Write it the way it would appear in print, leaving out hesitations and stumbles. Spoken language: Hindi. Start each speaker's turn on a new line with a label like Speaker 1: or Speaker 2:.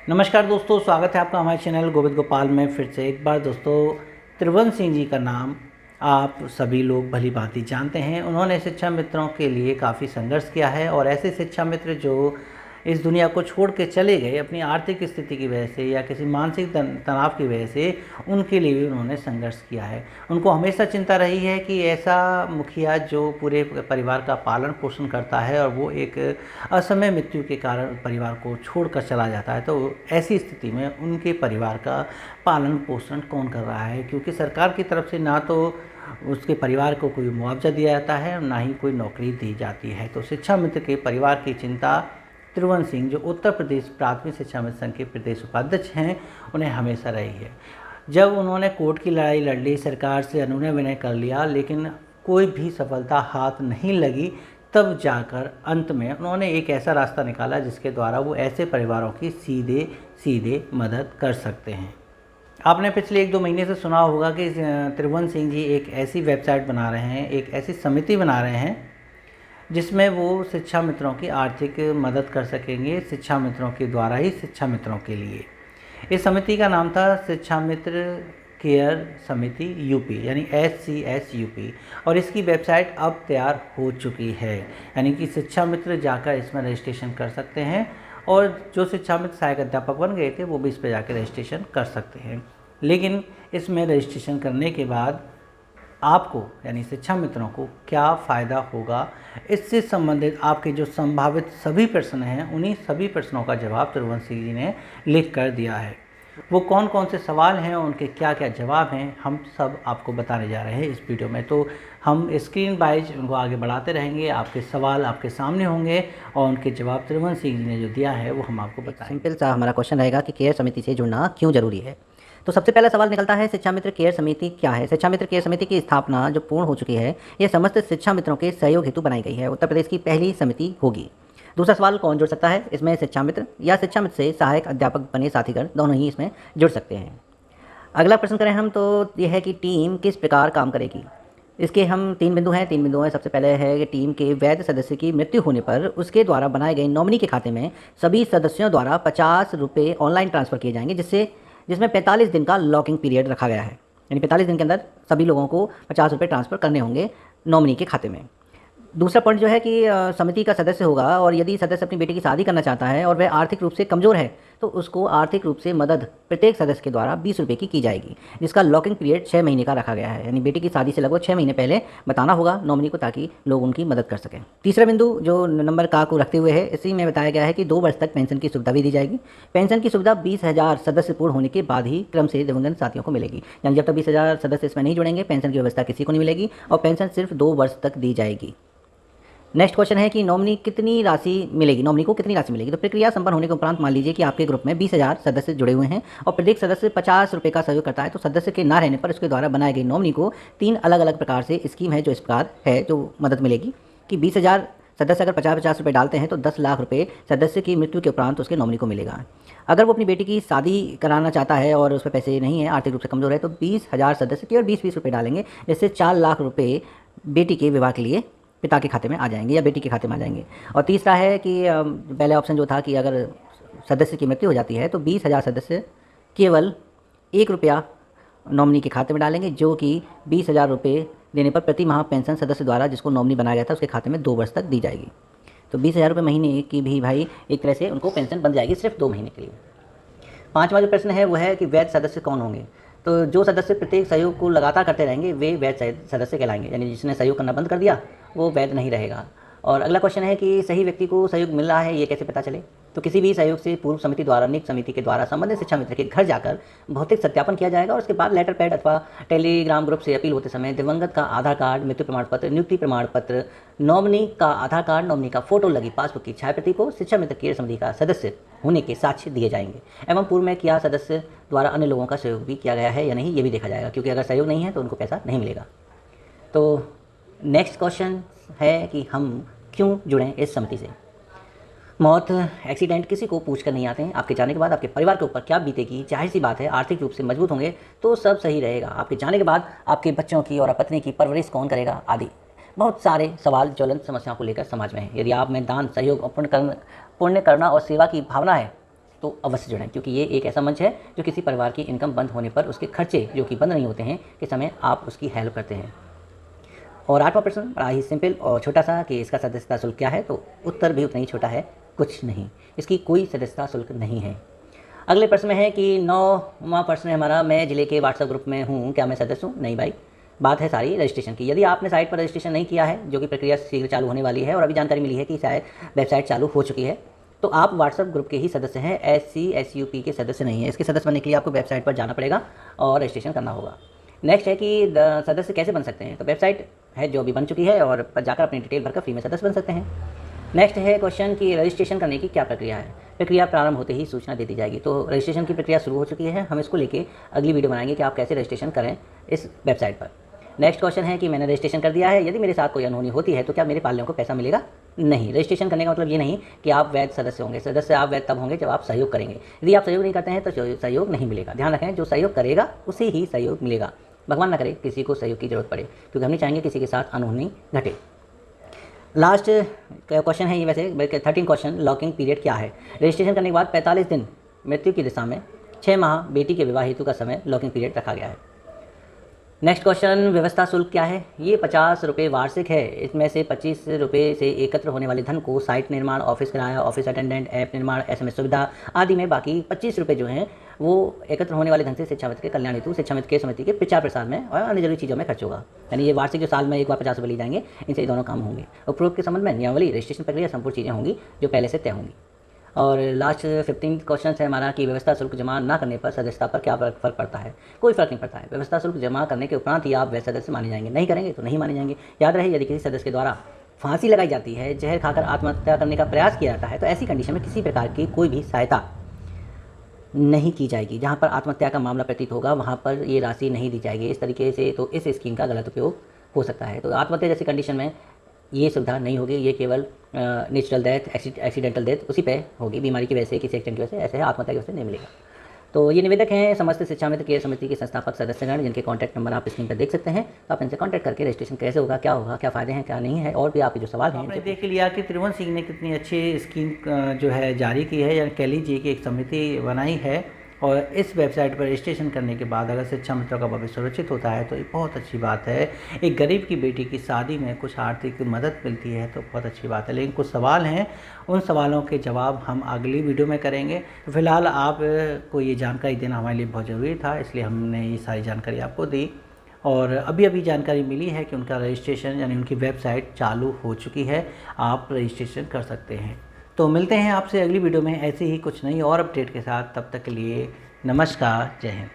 Speaker 1: नमस्कार दोस्तों, स्वागत है आपका हमारे चैनल गोविंद गोपाल में फिर से एक बार। दोस्तों, त्रिभुवन सिंह जी का नाम आप सभी लोग भली भांति जानते हैं। उन्होंने शिक्षा मित्रों के लिए काफ़ी संघर्ष किया है और ऐसे शिक्षा मित्र जो इस दुनिया को छोड़ के चले गए अपनी आर्थिक स्थिति की वजह से या किसी मानसिक तनाव की वजह से, उनके लिए भी उन्होंने संघर्ष किया है। उनको हमेशा चिंता रही है कि ऐसा मुखिया जो पूरे परिवार का पालन पोषण करता है और वो एक असमय मृत्यु के कारण परिवार को छोड़कर चला जाता है, तो ऐसी स्थिति में उनके परिवार का पालन पोषण कौन कर रहा है? क्योंकि सरकार की तरफ से ना तो उसके परिवार को कोई मुआवजा दिया जाता है और ना ही कोई नौकरी दी जाती है। तो शिक्षा मित्र के परिवार की चिंता त्रिभुवन सिंह, जो उत्तर प्रदेश प्राथमिक शिक्षा मित्र संघ के प्रदेश उपाध्यक्ष हैं, उन्हें हमेशा रही है। जब उन्होंने कोर्ट की लड़ाई लड़ ली, सरकार से अनुनय विनय कर लिया, लेकिन कोई भी सफलता हाथ नहीं लगी, तब जाकर अंत में उन्होंने एक ऐसा रास्ता निकाला जिसके द्वारा वो ऐसे परिवारों की सीधे सीधे मदद कर सकते हैं। आपने पिछले 1-2 महीने से सुना होगा कि त्रिभुवन सिंह जी एक ऐसी वेबसाइट बना रहे हैं, एक ऐसी समिति बना रहे हैं जिसमें वो शिक्षा मित्रों की आर्थिक मदद कर सकेंगे, शिक्षा मित्रों के द्वारा ही शिक्षा मित्रों के लिए। इस समिति का नाम था शिक्षा मित्र केयर समिति यूपी, यानी SCS यूपी, और इसकी वेबसाइट अब तैयार हो चुकी है। यानी कि शिक्षा मित्र जाकर इसमें रजिस्ट्रेशन कर सकते हैं और जो शिक्षा मित्र सहायक अध्यापक बन गए थे वो भी इस पर जाकर रजिस्ट्रेशन कर सकते हैं। लेकिन इसमें रजिस्ट्रेशन करने के बाद आपको, यानी शिक्षा मित्रों को क्या फ़ायदा होगा, इससे संबंधित आपके जो संभावित सभी प्रश्न हैं, उन्हीं सभी प्रश्नों का जवाब त्रिभुवन सिंह जी ने लिख कर दिया है। वो कौन कौन से सवाल हैं, उनके क्या क्या जवाब हैं, हम सब आपको बताने जा रहे हैं इस वीडियो में। तो हम स्क्रीन वाइज उनको आगे बढ़ाते रहेंगे, आपके सवाल आपके सामने होंगे और उनके जवाब त्रिभुवन सिंह जी ने जो दिया है वो हम आपको बताएंगे।
Speaker 2: सिंपल सा हमारा क्वेश्चन रहेगा कि केयर समिति से जुड़ना क्यों जरूरी है। तो सबसे पहला सवाल निकलता है, शिक्षा मित्र केयर समिति क्या है। शिक्षा मित्र केयर समिति की स्थापना जो पूर्ण हो चुकी है, यह समस्त शिक्षा मित्रों के सहयोग हेतु बनाई गई है। उत्तर प्रदेश की पहली समिति होगी। दूसरा सवाल, कौन जुड़ सकता है इसमें? शिक्षा मित्र या शिक्षा मित्र से सहायक अध्यापक बने साथीगण दोनों ही इसमें जुड़ सकते हैं। अगला प्रश्न करें हम तो यह है कि टीम किस प्रकार काम करेगी। इसके हम 3 बिंदु हैं। 3 बिंदु हैं। सबसे पहले है कि टीम के वैध सदस्य की मृत्यु होने पर उसके द्वारा बनाए गए नॉमिनी के खाते में सभी सदस्यों द्वारा 50 रुपये ऑनलाइन ट्रांसफ़र किए जाएंगे, जिसमें 45 दिन का लॉकिंग पीरियड रखा गया है। यानी 45 दिन के अंदर सभी लोगों को 50 रुपये ट्रांसफ़र करने होंगे नॉमिनी के खाते में। दूसरा पॉइंट जो है कि समिति का सदस्य होगा और यदि सदस्य अपनी बेटी की शादी करना चाहता है और वह आर्थिक रूप से कमज़ोर है तो उसको आर्थिक रूप से मदद प्रत्येक सदस्य के द्वारा 20 रुपये की जाएगी, जिसका लॉकिंग पीरियड 6 महीने का रखा गया है। यानी बेटी की शादी से लगभग 6 महीने पहले बताना होगा नॉमिनी को, ताकि लोग उनकी मदद कर सकें। तीसरा बिंदु जो नंबर का को रखते हुए है, इसी में बताया गया है कि 2 वर्ष तक पेंशन की सुविधा भी दी जाएगी। पेंशन की सुविधा 20,000 सदस्य पूर्ण होने के बाद ही क्रम से दिवंगत साथियों को मिलेगी। यानी जब तक 20,000 सदस्य इसमें नहीं जुड़ेंगे, पेंशन की व्यवस्था किसी को नहीं मिलेगी और पेंशन सिर्फ 2 वर्ष तक दी जाएगी। नेक्स्ट क्वेश्चन है कि नॉमिनी को कितनी राशि मिलेगी। तो प्रक्रिया संपन्न होने के उपरांत मान लीजिए कि आपके ग्रुप में 20,000 सदस्य जुड़े हुए हैं और प्रत्येक सदस्य 50 रुपये का सहयोग करता है, तो सदस्य के ना रहने पर उसके द्वारा बनाए गए नॉमिनी को 3 अलग अलग प्रकार से स्कीम है जो इस प्रकार है, जो मदद मिलेगी कि 20,000 सदस्य अगर 50-50 रुपये डालते हैं तो 10 लाख रुपये सदस्य की मृत्यु के उपरांत उसके नॉमिनी को मिलेगा। अगर वो अपनी बेटी की शादी कराना चाहता है और उस पर पैसे नहीं है, आर्थिक रूप से कमज़ोर है, तो 20,000 सदस्य केवल 20-20 रुपये डालेंगे, जिससे 4 लाख रुपये बेटी के विवाह के लिए पिता के खाते में आ जाएंगे या बेटी के खाते में आ जाएंगे। और तीसरा है कि पहले ऑप्शन जो था कि अगर सदस्य की मृत्यु हो जाती है तो 20,000 सदस्य केवल 1 रुपया नॉमिनी के खाते में डालेंगे, जो कि 20,000 रुपये देने पर प्रति माह पेंशन सदस्य द्वारा जिसको नॉमिनी बनाया गया था उसके खाते में 2 वर्ष तक दी जाएगी। तो 20,000 रुपये महीने की भी भाई एक तरह से उनको पेंशन बन जाएगी सिर्फ 2 महीने के लिए। 5वां जो प्रश्न है वो है कि वैध सदस्य कौन होंगे। तो जो सदस्य प्रत्येक सहयोग को लगातार करते रहेंगे वे वैध सदस्य कहलाएंगे। यानी जिसने सहयोग करना बंद कर दिया वो वैध नहीं रहेगा। और अगला क्वेश्चन है कि सही व्यक्ति को सहयोग मिल रहा है, ये कैसे पता चले। तो किसी भी सहयोग से पूर्व समिति द्वारा नियुक्त समिति के द्वारा संबंधित शिक्षा मित्र के घर जाकर भौतिक सत्यापन किया जाएगा और उसके बाद लेटर पैड अथवा टेलीग्राम ग्रुप से अपील होते समय दिवंगत का आधार कार्ड, मृत्यु प्रमाण पत्र, नियुक्ति प्रमाण पत्र, नॉमिनी का आधार कार्ड, नॉमिनी का फोटो लगी पासबुक की छायाप्रति को शिक्षा मित्र केयर समिति का सदस्य होने के साक्ष्य दिए जाएंगे। एवं पूर्व में क्या सदस्य द्वारा अन्य लोगों का सहयोग भी किया गया है या नहीं, ये भी देखा जाएगा, क्योंकि अगर सहयोग नहीं है तो उनको पैसा नहीं मिलेगा। तो नेक्स्ट क्वेश्चन है कि हम क्यों जुड़ें इस समिति से। मौत, एक्सीडेंट किसी को पूछ कर नहीं आते हैं। आपके जाने के बाद आपके परिवार के ऊपर क्या बीतेगी, जाहिर सी बात है आर्थिक रूप से मजबूत होंगे तो सब सही रहेगा। आपके जाने के बाद आपके बच्चों की और पत्नी की परवरिश कौन करेगा आदि बहुत सारे सवाल ज्वलंत समस्याओं को लेकर समाज में हैं। यदि आप में दान, सहयोग और पुण्य करना और सेवा की भावना है तो अवश्य जुड़ें, क्योंकि ये एक ऐसा मंच है जो किसी परिवार की इनकम बंद होने पर उसके खर्चे जो कि बंद नहीं होते हैं के समय आप उसकी हेल्प करते हैं। और 8वां प्रश्न बड़ा ही सिंपल और छोटा सा कि इसका सदस्यता शुल्क क्या है, तो उत्तर भी उतना ही छोटा है, कुछ नहीं, इसकी कोई सदस्यता शुल्क नहीं है। अगले प्रश्न में है कि 9वां प्रश्न है हमारा, मैं जिले के व्हाट्सएप ग्रुप में हूँ, क्या मैं सदस्य हूँ? नहीं भाई, बात है सारी रजिस्ट्रेशन की। यदि आपने साइट पर रजिस्ट्रेशन नहीं किया है, जो कि प्रक्रिया शीघ्र चालू होने वाली है और अभी जानकारी मिली है कि शायद वेबसाइट चालू हो चुकी है, तो आप व्हाट्सएप ग्रुप के ही सदस्य हैं, SC/SUP के सदस्य नहीं है। इसके सदस्य बनने के लिए आपको वेबसाइट पर जाना पड़ेगा और रजिस्ट्रेशन करना होगा। नेक्स्ट है कि सदस्य कैसे बन सकते हैं, तो वेबसाइट है जो अभी बन चुकी है और जाकर अपनी डिटेल भरकर फ्री में सदस्य बन सकते हैं। नेक्स्ट है क्वेश्चन कि रजिस्ट्रेशन करने की क्या प्रक्रिया है। प्रक्रिया प्रारंभ होते ही सूचना दे दी जाएगी। तो रजिस्ट्रेशन की प्रक्रिया शुरू हो चुकी है, हम इसको लेके अगली वीडियो बनाएंगे कि आप कैसे रजिस्ट्रेशन करें इस वेबसाइट पर। नेक्स्ट क्वेश्चन है कि मैंने रजिस्ट्रेशन कर दिया है, यदि मेरे साथ कोई अनहोनी होती है तो क्या मेरे पालने को पैसा मिलेगा? नहीं। रजिस्ट्रेशन करने का मतलब ये नहीं कि आप वैध सदस्य होंगे। सदस्य आप वैध तब होंगे जब आप सहयोग करेंगे। यदि आप सहयोग नहीं करते हैं तो सहयोग नहीं मिलेगा। ध्यान रखें, जो सहयोग करेगा उसे ही सहयोग मिलेगा। भगवान ना करे किसी को सहयोग की जरूरत पड़े, क्योंकि हम नहीं चाहेंगे किसी के साथ अनहोनी घटे। लास्ट क्वेश्चन है ये, वैसे 13 क्वेश्चन, लॉकिंग पीरियड क्या है? रजिस्ट्रेशन करने के बाद 45 दिन मृत्यु की दिशा में 6 माह बेटी के विवाह हेतु का समय लॉकिंग पीरियड रखा गया है। नेक्स्ट क्वेश्चन, व्यवस्था शुल्क क्या है? ये 50 रुपये वार्षिक है। इसमें से 25 रुपये से एकत्र होने वाले धन को साइट निर्माण, ऑफिस किराया, ऑफिस अटेंडेंट, ऐप निर्माण, SMS सुविधा आदि में बाकी 25 रुपये जो हैं वो एकत्र होने वाले धन से शिक्षा मित्र के कल्याण हेतु शिक्षा मित्र के समिति के प्रचार प्रसार में और अन्य जरूरी चीज़ों में खर्च होगा। यानी ये वार्षिक जो साल में एक बार 50 रुपये लिए जाएंगे, इनसे ये दोनों काम होंगे। उपरोक्त के संबंध में नियमावली, रजिस्ट्रेशन प्रक्रिया, संपूर्ण चीज़ें होंगी जो पहले से तय होंगी। और लास्ट 15 क्वेश्चन है हमारा कि व्यवस्था शुल्क जमा ना करने पर सदस्यता पर क्या फ़र्क पड़ता है? कोई फ़र्क नहीं पड़ता है। व्यवस्था शुल्क जमा करने के उपरांत ही आप वैध सदस्य माने जाएंगे, नहीं करेंगे तो नहीं माने जाएंगे। याद रहे, यदि किसी सदस्य के द्वारा फांसी लगाई जाती है, जहर खाकर आत्महत्या करने का प्रयास किया जाता है, तो ऐसी कंडीशन में किसी प्रकार की कोई भी सहायता नहीं की जाएगी। जहाँ पर आत्महत्या का मामला प्रतीत होगा वहाँ पर ये राशि नहीं दी जाएगी। इस तरीके से तो इस स्कीम का गलत उपयोग हो सकता है। तो आत्महत्या जैसी कंडीशन में ये सुविधा नहीं होगी। ये केवल नेचुरल डेथ, एक्सीडेंटल डेथ उसी पे होगी, बीमारी की वजह से, किसी एक्सीडेंट की वजह से, ऐसे है आत्महत्या की वजह से नहीं मिलेगा। तो ये निवेदक हैं समस्त शिक्षा मित्र केयर समिति के संस्थापक सदस्यगण, जिनके कॉन्टैक्ट नंबर आप स्क्रीन पर देख सकते हैं। तो आप इनसे कॉन्टैक्ट करके रजिस्ट्रेशन कैसे होगा, क्या फ़ायदे हैं, क्या नहीं है, और भी आपके जो सवाल हैं।
Speaker 1: आपने देख लिया कि त्रिभुवन सिंह ने कितनी अच्छी स्कीम जो है जारी की है, या कह लीजिए कि एक समिति बनाई है, और इस वेबसाइट पर रजिस्ट्रेशन करने के बाद अगर शिक्षा मित्रों का भविष्य सुरक्षित होता है तो ये बहुत अच्छी बात है। एक गरीब की बेटी की शादी में कुछ आर्थिक मदद मिलती है तो बहुत अच्छी बात है। लेकिन कुछ सवाल हैं, उन सवालों के जवाब हम अगली वीडियो में करेंगे। तो फिलहाल आपको ये जानकारी देना हमारे लिए बहुत ज़रूरी था, इसलिए हमने ये सारी जानकारी आपको दी। और अभी जानकारी मिली है कि उनका रजिस्ट्रेशन यानी उनकी वेबसाइट चालू हो चुकी है, आप रजिस्ट्रेशन कर सकते हैं। तो मिलते हैं आपसे अगली वीडियो में ऐसे ही कुछ नई और अपडेट के साथ। तब तक के लिए नमस्कार, जय हिंद।